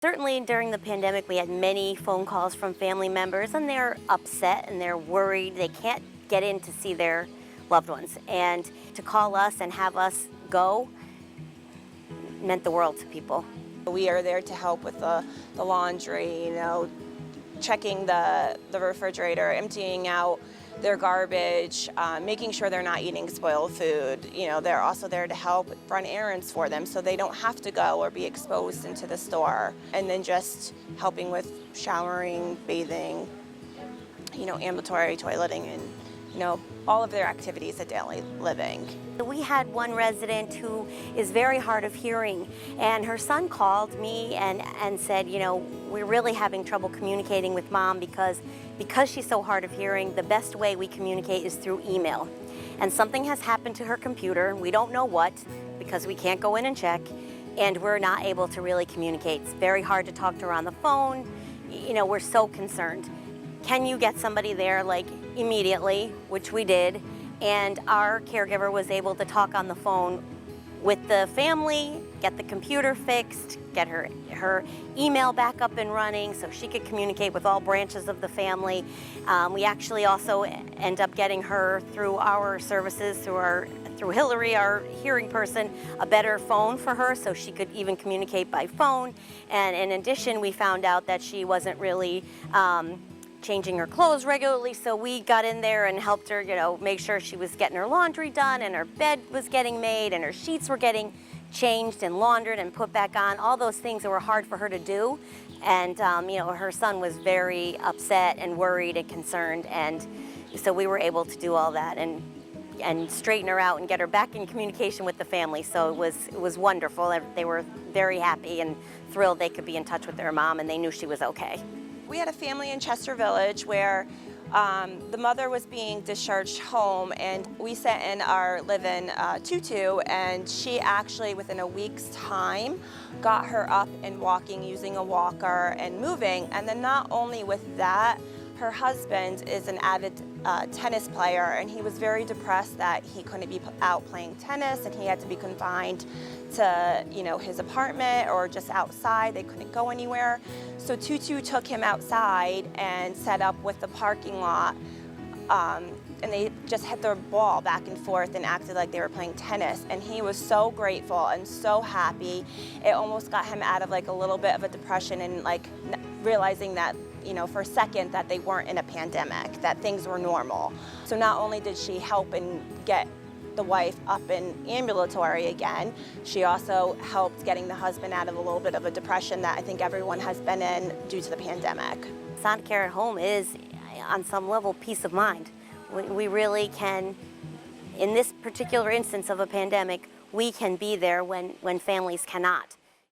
Certainly during the pandemic, we had many phone calls from family members, and they're upset and they're worried. They can't get in to see their loved ones. And to call us and have us go meant the world to people. We are there to help with the laundry, checking the refrigerator, emptying out their garbage, making sure they're not eating spoiled food. They're also there to help run errands for them so they don't have to go or be exposed into the store. And then just helping with showering, bathing, ambulatory toileting, and all of their activities of daily living. We had one resident who is very hard of hearing, and her son called me and said, we're really having trouble communicating with Mom because she's so hard of hearing, the best way we communicate is through email. And something has happened to her computer, we don't know what, because we can't go in and check, and we're not able to really communicate. It's very hard to talk to her on the phone. We're so concerned. Can you get somebody there immediately, which we did, and our caregiver was able to talk on the phone with the family, get the computer fixed, get her email back up and running so she could communicate with all branches of the family. We actually also end up getting her through our services, through Hillary, our hearing person, a better phone for her so she could even communicate by phone. And in addition, we found out that she wasn't really changing her clothes regularly, so we got in there and helped her, make sure she was getting her laundry done and her bed was getting made and her sheets were getting changed and laundered and put back on, all those things that were hard for her to do. And, her son was very upset and worried and concerned, and so we were able to do all that and straighten her out and get her back in communication with the family. So it was wonderful. They were very happy and thrilled they could be in touch with their mom, and they knew she was okay. We had a family in Chester Village where the mother was being discharged home, and we sent in our live-in tutu, and she actually, within a week's time, got her up and walking using a walker and moving. And then not only with that, her husband is an avid tennis player, and he was very depressed that he couldn't be out playing tennis and he had to be confined to his apartment or just outside. They couldn't go anywhere. So Tutu took him outside and set up with the parking lot, and they just hit their ball back and forth and acted like they were playing tennis. And he was so grateful and so happy. It almost got him out of a little bit of a depression and realizing that for a second that they weren't in a pandemic, that things were normal. So not only did she help and get the wife up and ambulatory again, she also helped getting the husband out of a little bit of a depression that I think everyone has been in due to the pandemic. Masonicare at home is, on some level, peace of mind. We really can, in this particular instance of a pandemic, we can be there when families cannot.